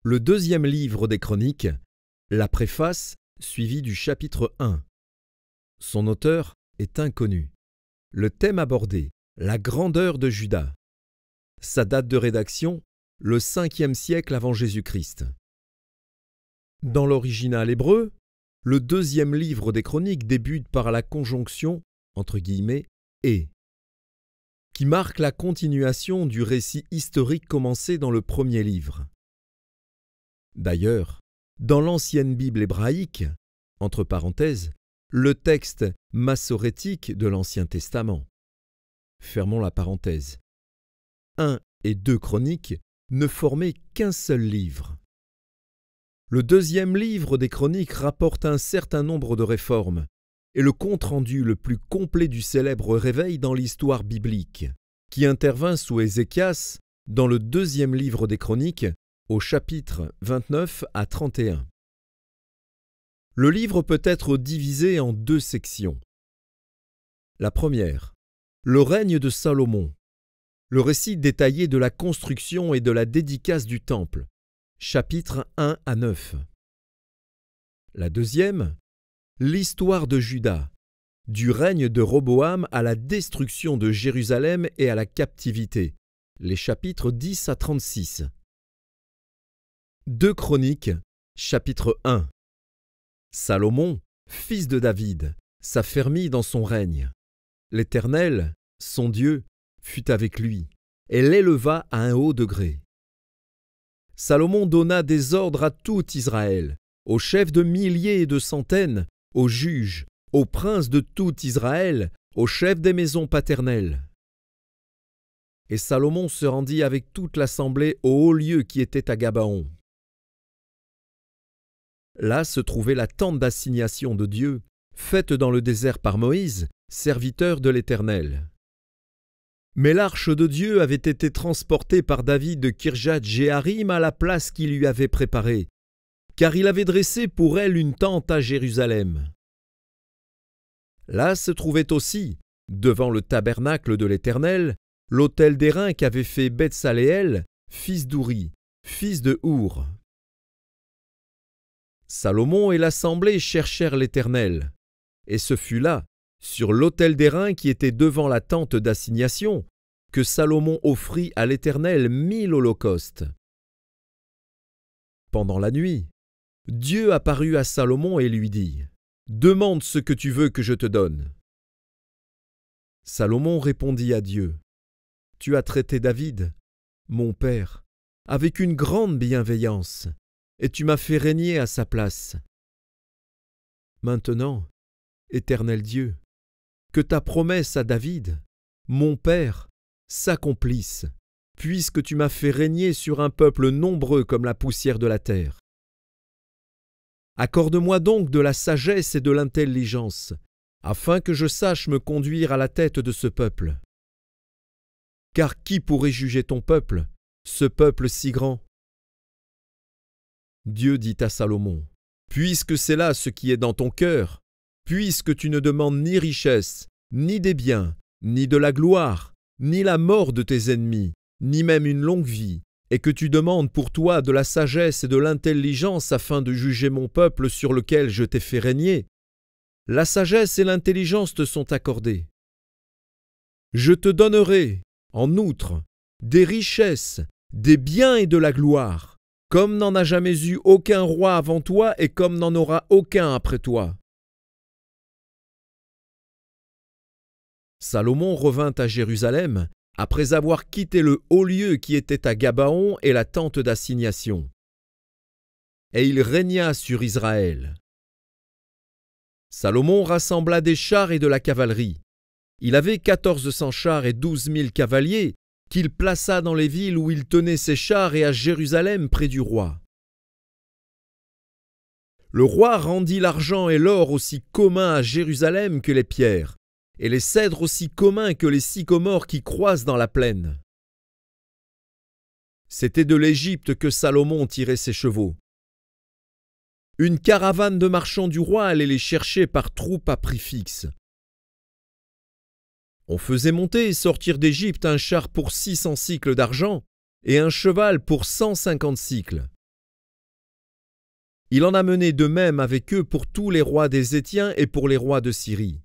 Le deuxième livre des Chroniques, la préface suivie du chapitre 1. Son auteur est inconnu. Le thème abordé, la grandeur de Juda. Sa date de rédaction, le 5e siècle avant Jésus-Christ. Dans l'original hébreu, le deuxième livre des Chroniques débute par la conjonction, entre guillemets, « et », qui marque la continuation du récit historique commencé dans le premier livre. D'ailleurs, dans l'ancienne Bible hébraïque, entre parenthèses, le texte massorétique de l'Ancien Testament. Fermons la parenthèse. 1 et 2 Chroniques ne formaient qu'un seul livre. Le deuxième livre des Chroniques rapporte un certain nombre de réformes et le compte-rendu le plus complet du célèbre réveil dans l'histoire biblique, qui intervint sous Ézéchias dans le deuxième livre des Chroniques, au chapitre 29 à 31. Le livre peut être divisé en 2 sections. La première, le règne de Salomon, le récit détaillé de la construction et de la dédicace du temple, chapitres 1 à 9. La deuxième, l'histoire de Juda, du règne de Roboam à la destruction de Jérusalem et à la captivité, les chapitres 10 à 36. 2 Chroniques, chapitre 1. Salomon, fils de David, s'affermit dans son règne. L'Éternel, son Dieu, fut avec lui, et l'éleva à un haut degré. Salomon donna des ordres à tout Israël, aux chefs de milliers et de centaines, aux juges, aux princes de tout Israël, aux chefs des maisons paternelles. Et Salomon se rendit avec toute l'assemblée au haut lieu qui était à Gabaon. Là se trouvait la tente d'assignation de Dieu, faite dans le désert par Moïse, serviteur de l'Éternel. Mais l'arche de Dieu avait été transportée par David de Kirjath-Jéarim à la place qu'il lui avait préparée, car il avait dressé pour elle une tente à Jérusalem. Là se trouvait aussi, devant le tabernacle de l'Éternel, l'autel d'airain qu'avait fait Beth-Saléel, fils d'Ouri, fils de Our. Salomon et l'assemblée cherchèrent l'Éternel, et ce fut là, sur l'autel d'airain qui était devant la tente d'assignation, que Salomon offrit à l'Éternel 1000 holocaustes. Pendant la nuit, Dieu apparut à Salomon et lui dit : « Demande ce que tu veux que je te donne. » Salomon répondit à Dieu : « Tu as traité David, mon père, avec une grande bienveillance, et tu m'as fait régner à sa place. Maintenant, Éternel Dieu, que ta promesse à David, mon père, s'accomplisse, puisque tu m'as fait régner sur un peuple nombreux comme la poussière de la terre. Accorde-moi donc de la sagesse et de l'intelligence, afin que je sache me conduire à la tête de ce peuple. Car qui pourrait juger ton peuple, ce peuple si grand ? Dieu dit à Salomon : « Puisque c'est là ce qui est dans ton cœur, puisque tu ne demandes ni richesse, ni des biens, ni de la gloire, ni la mort de tes ennemis, ni même une longue vie, et que tu demandes pour toi de la sagesse et de l'intelligence afin de juger mon peuple sur lequel je t'ai fait régner, la sagesse et l'intelligence te sont accordées. Je te donnerai, en outre, des richesses, des biens et de la gloire, comme n'en a jamais eu aucun roi avant toi et comme n'en aura aucun après toi. » Salomon revint à Jérusalem après avoir quitté le haut lieu qui était à Gabaon et la tente d'assignation. Et il régna sur Israël. Salomon rassembla des chars et de la cavalerie. Il avait 1400 chars et 12 000 cavaliers qu'il plaça dans les villes où il tenait ses chars et à Jérusalem près du roi. Le roi rendit l'argent et l'or aussi communs à Jérusalem que les pierres, et les cèdres aussi communs que les sycomores qui croissent dans la plaine. C'était de l'Égypte que Salomon tirait ses chevaux. Une caravane de marchands du roi allait les chercher par troupes à prix fixe. On faisait monter et sortir d'Égypte un char pour 600 cycles d'argent et un cheval pour 150 cycles. Il en a mené de même avec eux pour tous les rois des Hétiens et pour les rois de Syrie.